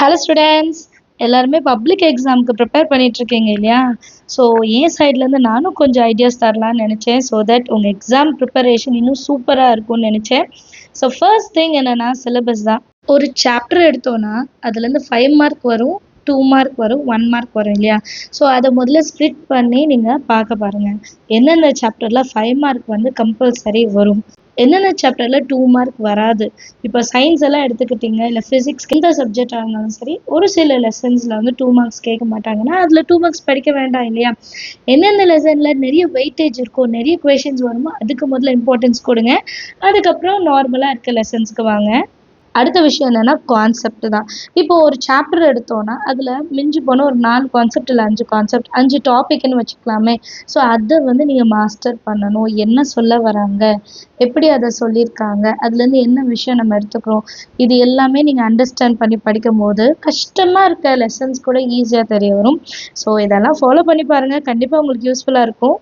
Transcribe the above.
Hello students, எல்லாருமே public எக்ஸாமுக்கு prepare பண்ணிட்டு இருக்கீங்க இல்லையா? ஸோ என் சைட்லேருந்து நானும் கொஞ்சம் ஐடியாஸ் தரலான்னு நினச்சேன். ஸோ தட் உங்கள் எக்ஸாம் ப்ரிப்பரேஷன் இன்னும் சூப்பராக இருக்கும்னு நினச்சேன். ஸோ ஃபர்ஸ்ட் திங் என்னென்னா சிலபஸ் தான். ஒரு சாப்டர் எடுத்தோன்னா அதுலேருந்து 5 மார்க் வரும், 2 மார்க் வரும், 1 மார்க் வரும் இல்லையா? ஸோ அதை முதல்ல ஸ்ப்ளிட் பண்ணி நீங்கள் பார்க்க பாருங்கள். எந்தெந்த சாப்டரில் 5 மார்க் வந்து கம்பல்சரி வரும், என்னென்ன சாப்டரில் 2 மார்க் வராது. இப்போ சயின்ஸ் எல்லாம் எடுத்துக்கிட்டிங்க, இல்லை ஃபிசிக்ஸ், எந்த சப்ஜெக்டாக இருந்தாலும் சரி, ஒரு சில லெசன்ஸில் வந்து 2 மார்க்ஸ் கேட்க மாட்டாங்கன்னா அதில் 2 மார்க்ஸ் படிக்க வேண்டாம் இல்லையா? எந்தெந்த லெசனில் நிறைய வெயிட்டேஜ் இருக்கோ, நிறைய கொஷின்ஸ் வருமோ அதுக்கு முதல்ல இம்பார்ட்டன்ஸ் கொடுங்க. அதுக்கப்புறம் நார்மலாக இருக்க லெசன்ஸ்க்கு வாங்க. அடுத்த விஷயம் என்னென்னா கான்செப்ட் தான். இப்போ ஒரு சாப்டர் எடுத்தோன்னா அதில் மிஞ்சி போனால் ஒரு 4 கான்செப்ட் இல்லை 5 கான்செப்ட், 5 டாபிக்னு வச்சுக்கலாமே. ஸோ அதை வந்து நீங்கள் மாஸ்டர் பண்ணணும். என்ன சொல்ல வராங்க, எப்படி அதை சொல்லியிருக்காங்க, அதுலேருந்து என்ன விஷயம் நம்ம எடுத்துக்கிறோம், இது எல்லாமே நீங்கள் அண்டர்ஸ்டாண்ட் பண்ணி படிக்கும் போது கஷ்டமாக இருக்க லெசன்ஸ் கூட ஈஸியாக தெரிய வரும். ஸோ இதெல்லாம் ஃபாலோ பண்ணி பாருங்கள், கண்டிப்பாக உங்களுக்கு யூஸ்ஃபுல்லாக இருக்கும்.